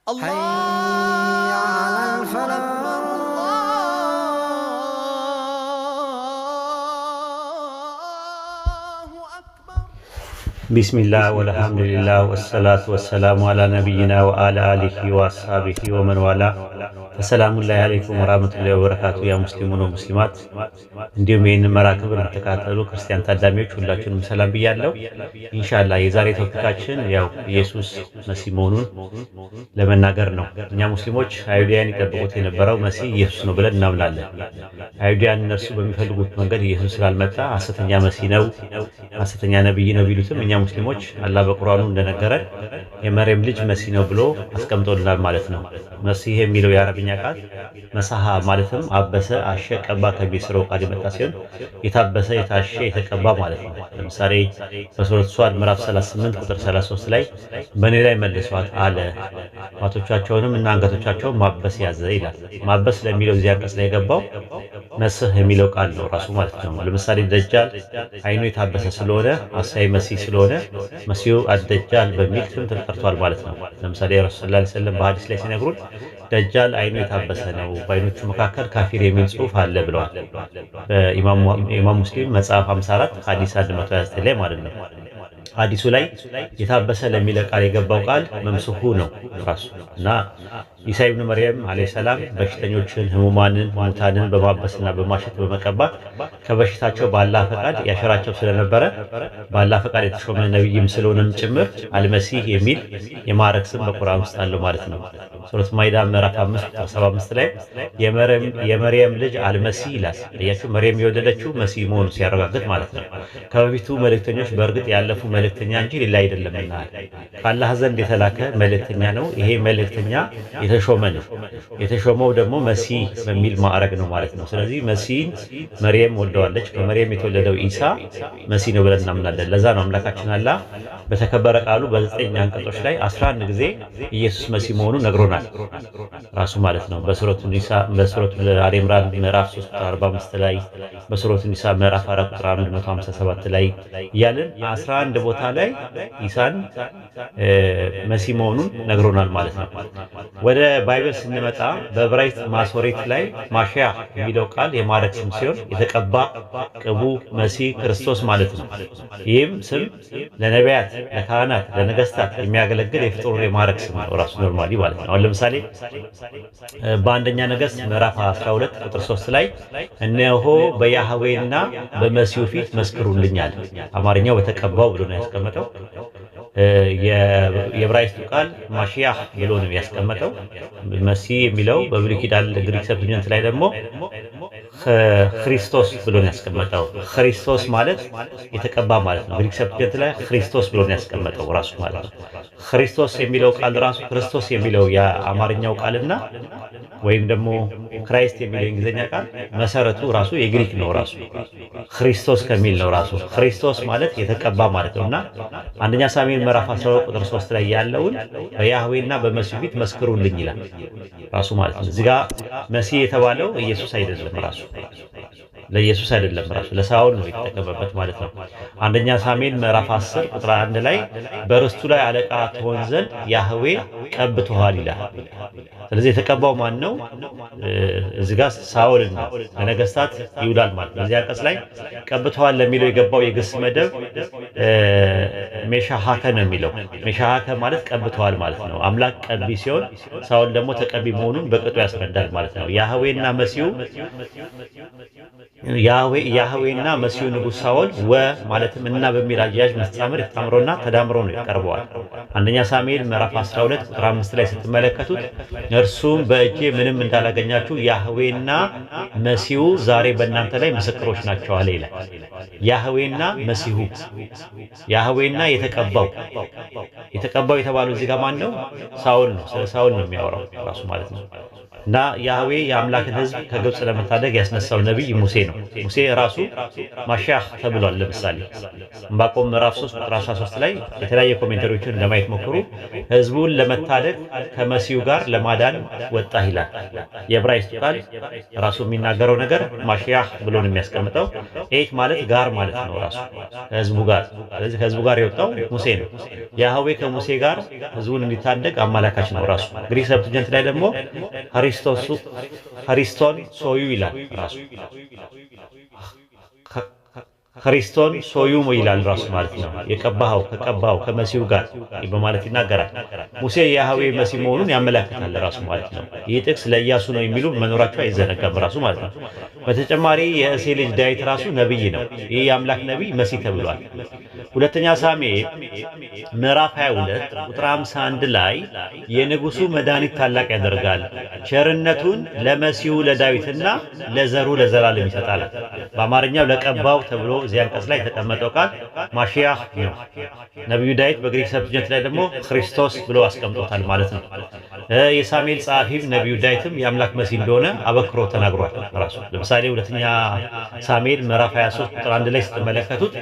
حي على الفلاح. بسم الله والحمد لله والصلاة والسلام على نبينا وعلى آله وأصحابه ومن والاه السلام عليكم ورحمة الله وبركاته يا مسلمون ومسلمات እንዲሁም ይህንን መራክብ እንተካተሉ ክርስቲያን ታዳሚዎች ሁላችሁንም ሰላም ብያለሁ። ኢንሻአላህ የዛሬ ቶፒካችን ያው ኢየሱስ መሲህ መሆኑን ለመናገር ነው። እኛ ሙስሊሞች አይሁዳውያን ይጠብቁት የነበረው መሲህ ኢየሱስ ነው ብለን እናምናለን። አይሁዳውያን እነርሱ በሚፈልጉት መንገድ ኢየሱስ ስላልመጣ ሐሰተኛ መሲህ ነው፣ ሐሰተኛ ነብይ ነው ቢሉትም እኛ ሙስሊሞች አላህ በቁርአኑ እንደነገረን የመርየም ልጅ መሲህ ነው ብሎ አስቀምጦልናል ማለት ነው። መሲህ የሚለው የአረብኛ ቃል መሳሃ ማለትም አበሰ፣ አሸ፣ ቀባ ከሚስረው ቃል የመጣ ሲሆን የታበሰ፣ የታሸ፣ የተቀባ ማለት ነው። ለምሳሌ በሱረቱ ሷድ ምዕራፍ 38 ቁጥር 33 ላይ በእኔ ላይ መልሷት አለ ጣቶቻቸውንም እና አንገቶቻቸውን ማበስ ያዘ ይላል። ማበስ ለሚለው እዚህ አንቀጽ ላይ የገባው መስህ የሚለው ቃል ነው ራሱ ማለት ነው። ለምሳሌ ደጃል አይኑ የታበሰ ስለሆነ አሳይ መሲህ ስለሆነ መሲሁ አደጃል በሚል ስም ተጠርቷል ማለት ነው። ለምሳሌ ረሱል ሰለላሁ ዐለይሂ ወሰለም በሐዲስ ላይ ሲነግሩን ደጃል አይኑ የታበሰ ነው፣ በአይኖቹ መካከል ካፊር የሚል ጽሑፍ አለ ብለዋል። በኢማም ሙስሊም መጽሐፍ 54 ሐዲስ 129 ላይ ማለት ነው። ሐዲሱ ላይ የታበሰ ለሚለው ቃል የገባው ቃል መምሱሁ ነው ራሱ እና ኢሳ ኢብኑ መርየም አለይሂ ሰላም በሽተኞችን፣ ህሙማንን፣ ሙታንን በማበስና በማሸት በመቀባት ከበሽታቸው በአላህ ፈቃድ ያሸራቸው ስለነበረ በአላህ ፈቃድ የተሾመ ነብይም ስለሆነም ጭምር አልመሲህ የሚል የማዕረግ ስም በቁርአን ውስጥ አለው ማለት ነው። ሱረቱ ማኢዳ ምዕራፍ 5 ቁጥር 75 ላይ የመርየም ልጅ አልመሲህ ይላል። እያችሁ መርየም የወለደችው መሲህ መሆኑ ሲያረጋግጥ ማለት ነው። ከበፊቱ መልእክተኞች በእርግጥ ያለፉ መልእክተኛ እንጂ ሌላ አይደለምና ከአላህ ዘንድ የተላከ መልእክተኛ ነው። ይሄ መልእክተኛ የተሾመ ነው። የተሾመው ደግሞ መሲህ በሚል ማዕረግ ነው ማለት ነው። ስለዚህ መሲህን መርየም ወልደዋለች። ከመርየም የተወለደው ኢሳ መሲህ ነው ብለን እናምናለን። ለዛ ነው አምላካችን አላህ በተከበረ ቃሉ በ9 አንቀጾች ላይ 11 ጊዜ ኢየሱስ መሲህ መሆኑን ነግሮናል ራሱ ማለት ነው። በሱረቱ ኒሳ፣ በሱረቱ አሊ ኢምራን ምዕራፍ 3 ቁጥር 45 ላይ፣ በሱረቱ ኒሳ ምዕራፍ 4 ቁጥር 157 ላይ እያልን 11 ቦታ ላይ ኢሳን መሲህ መሆኑን ነግሮናል ማለት ነው። ወደ ባይብል ስንመጣ በዕብራይስጥ ማሶሬት ላይ ማሽያ የሚለው ቃል የማዕረግ ስም ሲሆን የተቀባ፣ ቅቡ፣ መሲህ፣ ክርስቶስ ማለት ነው። ይህም ስም ለነቢያት፣ ለካህናት፣ ለነገስታት የሚያገለግል የፍጡር የማዕረግ ስም ነው ራሱ ኖርማሊ ማለት ነው። አሁን ለምሳሌ በአንደኛ ነገሥት ምዕራፍ 12 ቁጥር 3 ላይ እነሆ በያህዌና በመሲሁ ፊት መስክሩልኛል። አማርኛው በተቀባው ብሎ ነው ያስቀመጠው። የዕብራይስጡ ቃል ማሽያህ ብሎ ነው ያስቀመጠው። መሲህ የሚለው በብሉይ ኪዳን ግሪክ ሰብስቲዩሽንት ላይ ደግሞ ክርስቶስ ብሎ ነው ያስቀመጠው። ክርስቶስ ማለት የተቀባ ማለት ነው። ግሪክ ሰብስቲዩሽንት ላይ ክርስቶስ ብሎ ነው ያስቀመጠው ራሱ ማለት ነው። ክርስቶስ የሚለው ቃል ራሱ ክርስቶስ የሚለው የአማርኛው ቃልና ወይም ደግሞ ክራይስት የሚለው የእንግሊዝኛ ቃል መሰረቱ ራሱ የግሪክ ነው። ራሱ ክርስቶስ ከሚል ነው። ራሱ ክርስቶስ ማለት የተቀባ ማለት ነውና አንደኛ ሳሙኤል ምዕራፍ 12 ቁጥር 3 ላይ ያለውን በያህዌና በመሲሁ ፊት መስክሩልኝ ይላል ራሱ ማለት ነው። እዚህ ጋር መሲህ የተባለው ኢየሱስ አይደለም ራሱ ለኢየሱስ አይደለም ራሱ ለሳኦል ነው የተጠቀመበት ማለት ነው። አንደኛ ሳሙኤል ምዕራፍ 10 ቁጥር 1 ላይ በርስቱ ላይ አለቃ ትሆን ዘንድ ያህዌ ቀብቶሃል ይላል። ስለዚህ የተቀባው ማን ነው? እዚህ ጋር ሳኦል ነው። ለነገስታት ይውላል ማለት ነው። እዚህ አንቀጽ ላይ ቀብቶሃል ለሚለው የገባው የግስ መደብ ሜሻሃከ ነው የሚለው። ሜሻሃከ ማለት ቀብቶሃል ማለት ነው። አምላክ ቀቢ ሲሆን ሳኦል ደግሞ ተቀቢ መሆኑን በቅጡ ያስረዳል ማለት ነው። ያህዌና መሲሁ ያህዌና መሲሁ ንጉሥ ሳኦል ማለትም እና በሚል አያያዥ መስተጻምር ተጣምሮና ተዳምሮ ነው ይቀርበዋል። አንደኛ ሳሙኤል ምዕራፍ 12 ቁጥር 5 ላይ ስትመለከቱት እርሱም በእጄ ምንም እንዳላገኛችሁ ያህዌና መሲሁ ዛሬ በእናንተ ላይ ምስክሮች ናቸው አለ ይላል። ያህዌና መሲሁ፣ ያህዌና የተቀባው የተባለው እዚህ ጋር ማን ነው? ሳኦል ነው። ስለ ሳኦል ነው የሚያወራው ራሱ ማለት ነው። እና ያህዌ የአምላክን ህዝብ ከግብፅ ለመታደግ ያስነሳው ነቢይ ሙሴ ነው። ሙሴ ራሱ ማሻህ ተብሏል። ለምሳሌ ዕንባቆም ምዕራፍ 3 ቁጥር 13 ላይ የተለያየ ኮሜንተሪዎችን ለማየት ሞክሩ። ህዝቡን ለመታደግ ከመሲሁ ጋር ለማዳን ወጣ ይላል። የዕብራይስጥ ቃል ራሱ የሚናገረው ነገር ማሻህ ብሎ ነው የሚያስቀምጠው። ኤት ማለት ጋር ማለት ነው ራሱ ከህዝቡ ጋር። ስለዚህ ከህዝቡ ጋር የወጣው ሙሴ ነው። ያህዌ ከሙሴ ጋር ህዝቡን እንዲታደግ አመላካች ነው ራሱ። እንግዲህ ሰብትጀንት ላይ ደግሞ ኸሪስቶን ሶዩ ይላል ራሱ ኸሪስቶን ሶዩም ይላል ራሱ ማለት ነው። የቀባኸው ከቀባው ከመሲሁ ጋር በማለት ይናገራል። ሙሴ የያህዌ መሲህ መሆኑን ያመለክታል ራሱ ማለት ነው። ይህ ጥቅስ ለኢያሱ ነው የሚሉ መኖራቸው አይዘነጋም ራሱ ማለት ነው። በተጨማሪ የእሴይ ልጅ ዳዊት ራሱ ነብይ ነው። ይህ የአምላክ ነብይ መሲህ ተብሏል። ሁለተኛ ሳሙኤል ምዕራፍ 22 ቁጥር 51 ላይ የንጉሱ መድኃኒት ታላቅ ያደርጋል፣ ቸርነቱን ለመሲሁ ለዳዊትና ለዘሩ ለዘላለም ይሰጣል። በአማርኛው ለቀባው ተብሎ እዚህ አንቀጽ ላይ የተቀመጠው ቃል ማሺያህ ነው። ነብዩ ዳዊት በግሪክ ሰብትጀንት ላይ ደግሞ ክርስቶስ ብሎ አስቀምጦታል ማለት ነው። የሳሙኤል ጸሐፊም ነብዩ ዳዊትም የአምላክ መሲህ እንደሆነ አበክሮ ተናግሯል ራሱ። ለምሳሌ ሁለተኛ ሳሙኤል ምዕራፍ 23 ቁጥር 1 ላይ ስትመለከቱት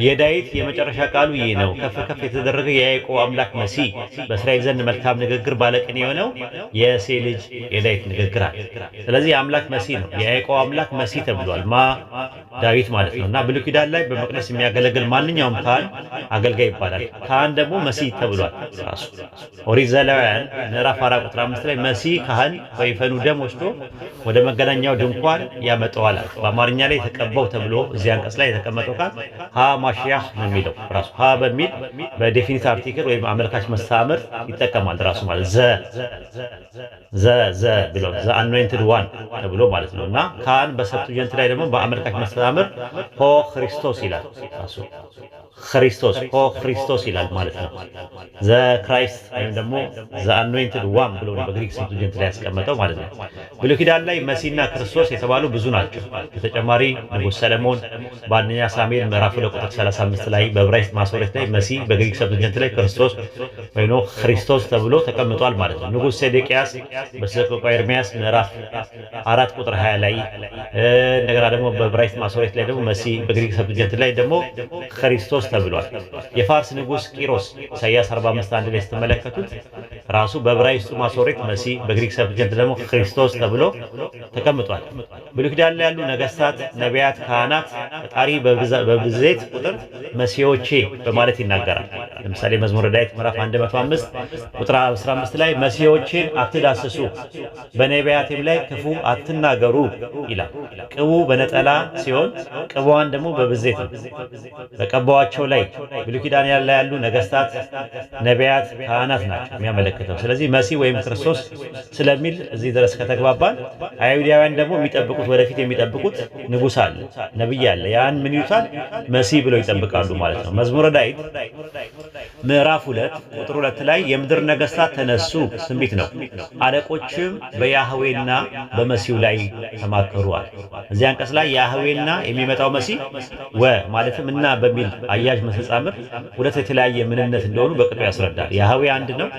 የዳዊት የመጨረሻ ቃሉ ይህ ነው፣ ከፍ ከፍ የተደረገ የያዕቆብ አምላክ መሲህ በእስራኤል ዘንድ መልካም ንግግር ባለቅኔ የሆነው የእሴይ ልጅ የዳዊት ንግግር አለ። ስለዚህ የአምላክ መሲህ ነው፣ የያዕቆብ አምላክ መሲህ ተብሏል። ዳዊት ማለት ነው። እና ብሉይ ኪዳን ላይ በመቅደስ የሚያገለግል ማንኛውም ካህን አገልጋይ ይባላል። ካህን ደግሞ መሲህ ተብሏል ራሱ። ኦሪት ዘሌዋውያን ምዕራፍ 4 ቁጥር 5 ላይ መሲህ ካህን ወይፈኑ ደም ወስዶ ወደ መገናኛው ድንኳን ያመጣዋል። በአማርኛ ላይ የተቀባው ተብሎ እዚህ አንቀጽ ላይ የተቀመጠው ቃል ሀ ማሽያህ ነው የሚለው ራሱ። ሀ በሚል በዴፊኒት አርቲክል ወይም አመልካች መስተምር ይጠቀማል ራሱ ማለት ዘ ብሎ ዘ አኖይንትድ ዋን ተብሎ ማለት ነው። እና ካህን በሰብትጀንት ላይ ደግሞ በአመልካች መስተምር ሆ ክርስቶስ ይላል ራሱ። ክርስቶስ ይላል ማለት ነው። ዘ ክራይስት ወይም ደግሞ ዘ አኖይንትድ ዋን ብሎ በግሪክ ሰብትጀንት ላይ ያስቀመጠው ማለት ነው። ብሉይ ኪዳን ላይ መሲህና ክርስቶስ የተባሉ ብዙ ናቸው። በተጨማሪ ንጉሥ ሰለሞን በአንደኛ ሳሙኤል ምዕራፍ 2 ቁጥር 35 ላይ በዕብራይስጥ ማሶሬት ላይ መሲህ በግሪክ ሰብትጀንት ላይ ክርስቶስ ወይም ክርስቶስ ተብሎ ተቀምጧል ማለት ነው። ንጉሥ ሴዴቅያስ በሰቆቃወ ኤርምያስ ምዕራፍ 4 ቁጥር 20 ላይ እንደገና ደግሞ በዕብራይስጥ ማሶሬት ላይ ደግሞ መሲህ በግሪክ ሰብትጀንት ላይ ደግሞ ክርስቶስ ተብሏል። የፋርስ ንጉሥ ቂሮስ ኢሳይያስ 45:1 ላይ ስትመለከቱት ራሱ በዕብራይስጡ ማሶሬት መሲህ በግሪክ ሰብትጀንት ደግሞ ክርስቶስ ተብሎ ተቀምጧል። ብሉይ ኪዳን ላይ ያሉ ነገስታት፣ ነቢያት፣ ካህናት ፈጣሪ በብዜት ቁጥር መሲሖቼ በማለት ይናገራል። ለምሳሌ መዝሙረ ዳዊት ምዕራፍ 105 ቁጥር 15 ላይ መሲሖቼን አትዳስሱ፣ በነቢያቴም ላይ ክፉ አትናገሩ ይላል። ቅቡ በነጠላ ሲሆን ቅቧን ደግሞ በብዜት ነው በቀባዋቸው ላይ ብሉይ ኪዳን ያሉ ነገስታት፣ ነቢያት፣ ካህናት ናቸው የሚያመለክተው። ስለዚህ መሲህ ወይም ክርስቶስ ስለሚል እዚህ ድረስ ከተግባባን፣ አይሁዳውያን ደግሞ የሚጠብቁት ወደፊት የሚጠብቁት ንጉሥ አለ፣ ነብይ አለ። ያን ምን ይሉታል? መሲህ ብለው ይጠብቃሉ ማለት ነው። መዝሙረ ዳዊት ምዕራፍ 2 ቁጥር 2 ላይ የምድር ነገስታት ተነሱ፣ ትንቢት ነው፣ አለቆችም በያህዌና በመሲሁ ላይ ተማከሩአል። እዚህ አንቀጽ ላይ ያህዌና የሚመጣው መሲህ ማለትም እና በሚል አያዥ መስተጻምር ሁለት የተለያየ ምንነት እንደሆኑ በቅጡ ያስረዳል። ያህዌ አንድ ነው፣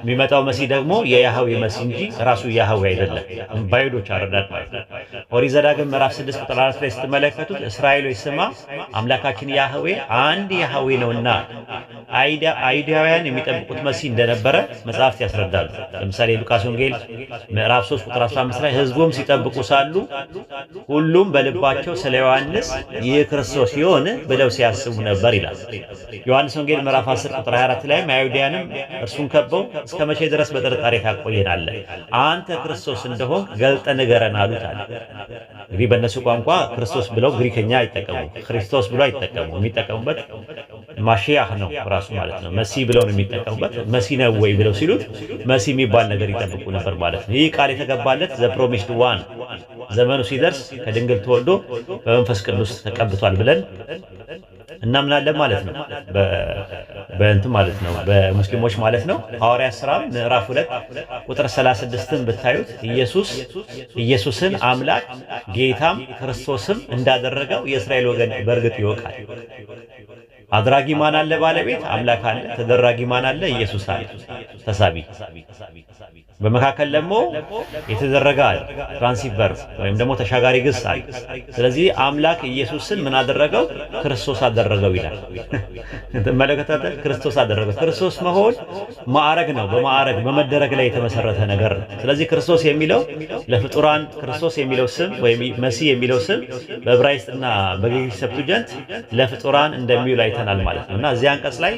የሚመጣው መሲህ ደግሞ የያህዌ መሲህ እንጂ ራሱ ያህዌ አይደለም። ባይዶች አረዳድ ማለት ነው። ኦሪት ዘዳግም ምዕራፍ 6 ቁጥር 4 ላይ ስትመለከቱት እስራኤሎች ስማ አምላካችን ያህዌ አንድ ያህዌ ነውና አይሁዳውያን የሚጠብቁት መሲህ እንደነበረ መጽሐፍት ያስረዳሉ። ለምሳሌ ሉቃስ ወንጌል ምዕራፍ 3 ቁጥር 15 ላይ ሕዝቡም ሲጠብቁ ሳሉ ሁሉም በልባቸው ስለ ዮሐንስ ይህ ክርስቶስ ይሆን ብለው ሲያስቡ ነበር ይላል። ዮሐንስ ወንጌል ምዕራፍ 10 ቁጥር 24 ላይ አይሁዳውያንም እርሱን ከበው እስከ መቼ ድረስ በጥርጣሬ ታቆየናለህ? አንተ ክርስቶስ እንደሆን ገልጠ ንገረን አሉት አለ። እንግዲህ በእነሱ ቋንቋ ክርስቶስ ብለው ግሪከኛ አይጠቀሙ፣ ክርስቶስ ብለው አይጠቀሙ። የሚጠቀሙበት ማሺያህ ነው ራሱ ማለት ነው። መሲህ ብለው ነው የሚጠቀሙበት። መሲህ ነው ወይ ብለው ሲሉት መሲህ የሚባል ነገር ይጠብቁ ነበር ማለት ነው። ይህ ቃል የተገባለት ዘ ፕሮሚስድ ዋን ዘመኑ ሲደርስ ከድንግል ተወልዶ በመንፈስ ቅዱስ ተቀብቷል ብለን እናምናለን ማለት ነው። በእንት ማለት ነው በሙስሊሞች ማለት ነው። ሐዋርያት ሥራ ምዕራፍ 2 ቁጥር 36ን ብታዩት ኢየሱስን አምላክ ጌታም ክርስቶስም እንዳደረገው የእስራኤል ወገን በእርግጥ ይወቃል። አድራጊ ማን አለ? ባለቤት አምላክ አለ። ተደራጊ ማን አለ? ኢየሱስ አለ። ተሳቢ በመካከል ደግሞ የተደረገ አለ፣ ትራንሲቨር ወይም ደግሞ ተሻጋሪ ግስ አለ። ስለዚህ አምላክ ኢየሱስን ምን አደረገው? ክርስቶስ አደረገው ይላል። ተመለከታተ? ክርስቶስ አደረገው። ክርስቶስ መሆን ማዕረግ ነው። በማዕረግ በመደረግ ላይ የተመሰረተ ነገር ነው። ስለዚህ ክርስቶስ የሚለው ለፍጡራን ክርስቶስ የሚለው ስም ወይም መሲህ የሚለው ስም በዕብራይስጥና በግሪክ ሰብቱጀንት ለፍጡራን እንደሚውል አይተናል ማለት ነው። እና እዚህ አንቀጽ ላይ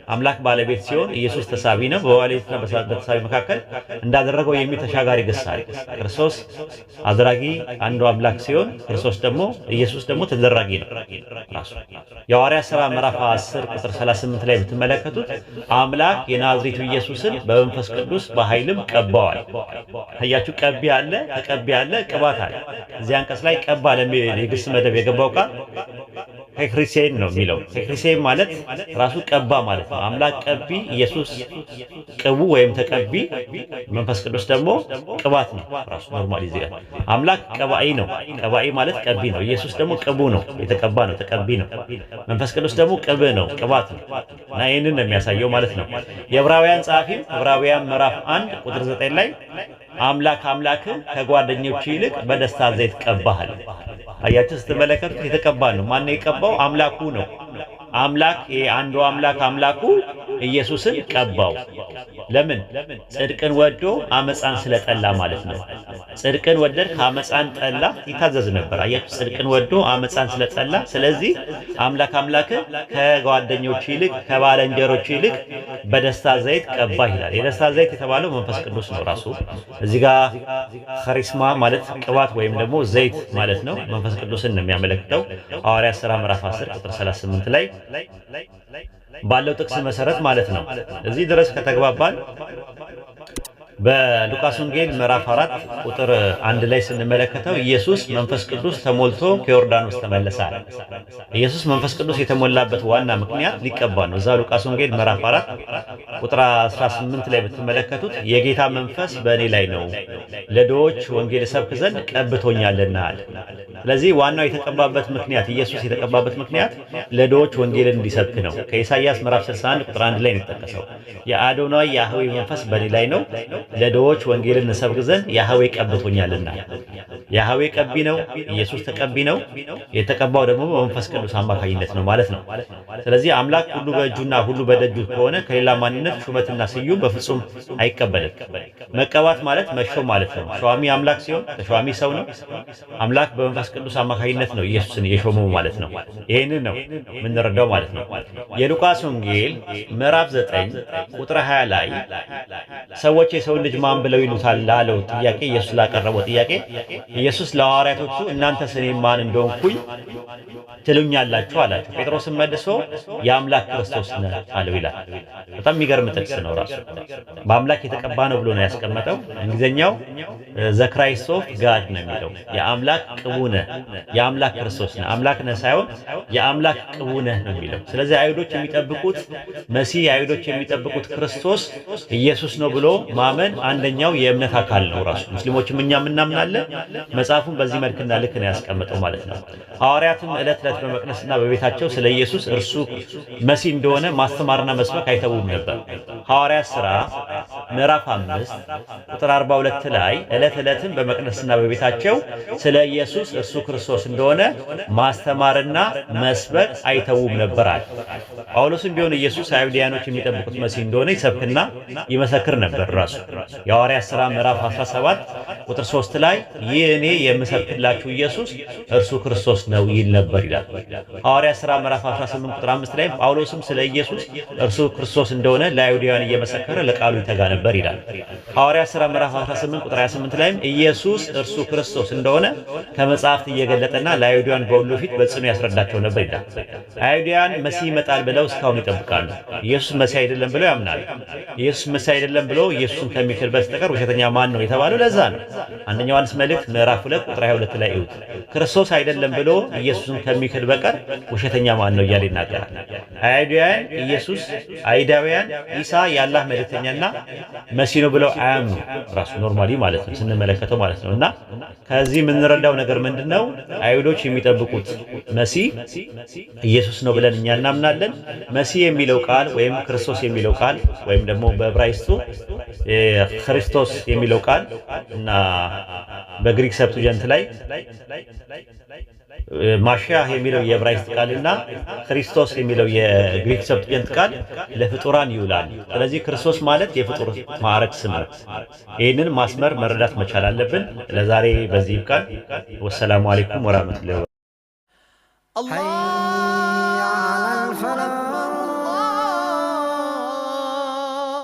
አምላክ ባለቤት ሲሆን ኢየሱስ ተሳቢ ነው። በባለቤትና በተሳቢ መካከል እንዳደረገው የሚል ተሻጋሪ ግስ አለ። ክርስቶስ አድራጊ አንዱ አምላክ ሲሆን ክርስቶስ ደግሞ ኢየሱስ ደግሞ ተደራጊ ነው ራሱ። የሐዋርያት ሥራ ምዕራፍ 10 ቁጥር 38 ላይ ብትመለከቱት አምላክ የናዝሬቱ ኢየሱስን በመንፈስ ቅዱስ በኃይልም ቀባዋል። አያችሁ፣ ቀቢ አለ፣ ተቀቢ አለ፣ ቅባት አለ። እዚህ አንቀጽ ላይ ቀባ ለሚል የግስ መደብ የገባው ቃል ሄክሪሴን ነው የሚለው። ሄክሪሴን ማለት ራሱ ቀባ ማለት ነው። አምላክ ቀቢ፣ ኢየሱስ ቅቡ ወይም ተቀቢ፣ መንፈስ ቅዱስ ደግሞ ቅባት ነው ራሱ። ኖርማሊ እዚህ አምላክ ቀባኢ ነው። ቀባኢ ማለት ቀቢ ነው። ኢየሱስ ደግሞ ቅቡ ነው፣ የተቀባ ነው፣ ተቀቢ ነው። መንፈስ ቅዱስ ደግሞ ቅብ ነው፣ ቅባት ነው። እና ይህንን ነው የሚያሳየው ማለት ነው። የዕብራውያን ጸሐፊ ዕብራውያን ምዕራፍ 1 ቁጥር 9 ላይ አምላክ ከጓደኞቹ ይልቅ በደስታ ዘይት ቀባሃል። አያችሁ፣ ስትመለከቱት የተቀባ ነው። ማን ነው የቀባው? አምላኩ ነው። አምላክ አንዱ አምላኩ ኢየሱስን ቀባው። ለምን? ጽድቅን ወዶ አመፃን ስለጠላ ማለት ነው። ጽድቅን ወደድ አመፃን ጠላ ይታዘዝ ነበር። አያችሁ፣ ጽድቅን ወዶ አመፃን ስለጠላ፣ ስለዚህ አምላክ ከጓደኞቹ ይልቅ ከባለንጀሮቹ ይልቅ በደስታ ዘይት ቀባ ይላል። የደስታ ዘይት የተባለው መንፈስ ቅዱስ ነው ራሱ። እዚህ ጋር ካሪስማ ማለት ቅባት ወይም ደግሞ ዘይት ማለት ነው። መንፈስ ቅዱስን ነው የሚያመለክተው። ሐዋርያት ሥራ ምዕራፍ 10 ቁጥር 38 ላይ ባለው ጥቅስ መሰረት ማለት ነው። እዚህ ድረስ ከተግባባን በሉቃስ ወንጌል ምዕራፍ 4 ቁጥር 1 ላይ ስንመለከተው ኢየሱስ መንፈስ ቅዱስ ተሞልቶ ከዮርዳኖስ ተመለሰ። ኢየሱስ መንፈስ ቅዱስ የተሞላበት ዋና ምክንያት ሊቀባ ነው። እዛ ሉቃስ ወንጌል ምዕራፍ 4 ቁጥር 18 ላይ ብትመለከቱት የጌታ መንፈስ በእኔ ላይ ነው፣ ለድሆች ወንጌል ሰብክ ዘንድ ቀብቶኛልና አለ። ስለዚህ ዋናው የተቀባበት ምክንያት ኢየሱስ የተቀባበት ምክንያት ለድሆች ወንጌልን እንዲሰብክ ነው። ከኢሳይያስ ምዕራፍ 61 ቁጥር 1 ላይ ነው የተጠቀሰው። የአዶናይ ያህዌ መንፈስ በእኔ ላይ ነው፣ ለድሆች ወንጌልን እንሰብክ ዘንድ ያህዌ ቀብቶኛልና። ያህዌ ቀቢ ነው፣ ኢየሱስ ተቀቢ ነው። የተቀባው ደግሞ በመንፈስ ቅዱስ አማካኝነት ነው ማለት ነው። ስለዚህ አምላክ ሁሉ በእጁና ሁሉ በደጁ ከሆነ ከሌላ ማንነት ሹመትና ስዩም በፍጹም አይቀበልም። መቀባት ማለት መሾም ማለት ነው። ሸዋሚ አምላክ ሲሆን ተሸዋሚ ሰው ነው። አምላክ በመንፈስ ቅዱስ አማካኝነት ነው ኢየሱስን የሾመው ማለት ነው። ይሄንን ነው የምንረዳው ማለት ነው። የሉቃስ ወንጌል ምዕራፍ 9 ቁጥር 20 ላይ ሰዎች የሰው ልጅ ማን ብለው ይሉታል ላለው ጥያቄ ኢየሱስ ላቀረበው ጥያቄ ኢየሱስ ለሐዋርያቶቹ እናንተስ እኔ ማን እንደሆንኩኝ ትሉኛላችሁ አላቸው። ጴጥሮስም መልሶ የአምላክ ክርስቶስ ነህ አለው ይላል። በጣም የሚገርም ጥቅስ ነው። ራሱ በአምላክ የተቀባ ነው ብሎ ነው ያስቀመጠው። እንግሊዘኛው ዘ ክራይስት ኦፍ ጋድ ነው የሚለው። የአምላክ ቅቡ ነህ፣ የአምላክ ክርስቶስ ነህ። አምላክ ነህ ሳይሆን የአምላክ ቅቡ ነህ ነው የሚለው። ስለዚህ አይሁዶች የሚጠብቁት መሲህ፣ አይሁዶች የሚጠብቁት ክርስቶስ ኢየሱስ ነው ብሎ ማመን አንደኛው የእምነት አካል ነው። ራሱ ሙስሊሞችም እኛም እናምናለን። መጽሐፉን በዚህ መልክና ልክ ነው ያስቀመጠው ማለት ነው። ሐዋርያትም ዕለት ዕለት በመቅደስና በቤታቸው ስለ ኢየሱስ እርሱ መሲህ እንደሆነ ማስተማርና መስበክ አይተውም ነበር። ሐዋርያት ሥራ ምዕራፍ 5 ቁጥር 42 ላይ ዕለት ዕለትም በመቅደስና በቤታቸው ስለ ኢየሱስ እርሱ ክርስቶስ እንደሆነ ማስተማርና መስበክ አይተውም ነበር አለ። ጳውሎስም ቢሆን ኢየሱስ አይሁዳውያኖች የሚጠብቁት መሲህ እንደሆነ ይሰብክና ይመሰክር ነበር። ራሱ የሐዋርያት ሥራ ምዕራፍ 17 ቁጥር 3 ላይ ይህ እኔ የምሰብክላችሁ ኢየሱስ እርሱ ክርስቶስ ነው ይል ነበር ይላል። ሐዋርያት ሥራ ምዕራፍ 18 ቁጥር 5 ላይ ጳውሎስም ስለ ኢየሱስ እርሱ ክርስቶስ እንደሆነ ለአይሁዳውያን እየመሰከረ ለቃሉ ይተጋ ነበር ይላል። ሐዋርያት ሥራ ምዕራፍ 18 ቁጥር 28 ላይም ኢየሱስ እርሱ ክርስቶስ እንደሆነ ከመጽሐፍት እየገለጠና ለአይሁዳውያን በሁሉ ፊት በጽኑ ያስረዳቸው ነበር ይላል። አይሁዳውያን መሲህ ይመጣል ብለው እስካሁን ይጠብቃሉ። ኢየሱስ መሲህ አይደለም ብለው ያምናሉ። ኢየሱስ መሲህ አይደለም ብሎ ኢየሱስን ከሚክድ በስተቀር ውሸተኛ ማን ነው የተባለው ለዛ ነው። አንደኛ ዮሐንስ መልእክት ምዕራፍ 2 ቁጥር 22 ላይ እዩት። ክርስቶስ አይደለም ብሎ ኢየሱስን ከሚክድ በቀር ውሸተኛ ማን ነው እያለ ይናገራል። አይሁዳውያን ኢሳ የአላህ መልእክተኛና መሲህ ነው ብለው አያምኑ ራሱ ኖርማሊ ማለት ነው ስንመለከተው ማለት ነው። እና ከዚህ የምንረዳው ነገር ምንድነው? አይሁዶች የሚጠብቁት መሲህ ኢየሱስ ነው ብለን እኛ እናምናለን። መሲህ የሚለው ቃል ወይም ክርስቶስ የሚለው ቃል ወይም ደግሞ በዕብራይስጡ ክርስቶስ የሚለው ቃል እና በግሪክ ሰብስቲዩሽንት ላይ ማሺያህ የሚለው የዕብራይስጥ ቃልና ክርስቶስ የሚለው የግሪክ ሰብስቲዩሽንት ቃል ለፍጡራን ይውላል። ስለዚህ ክርስቶስ ማለት የፍጡር ማዕረግ ስም ነው። ይህንን ማስመር መረዳት መቻል አለብን። ለዛሬ በዚህ ቃል ወሰላሙ አለይኩም ወራህመቱላሂ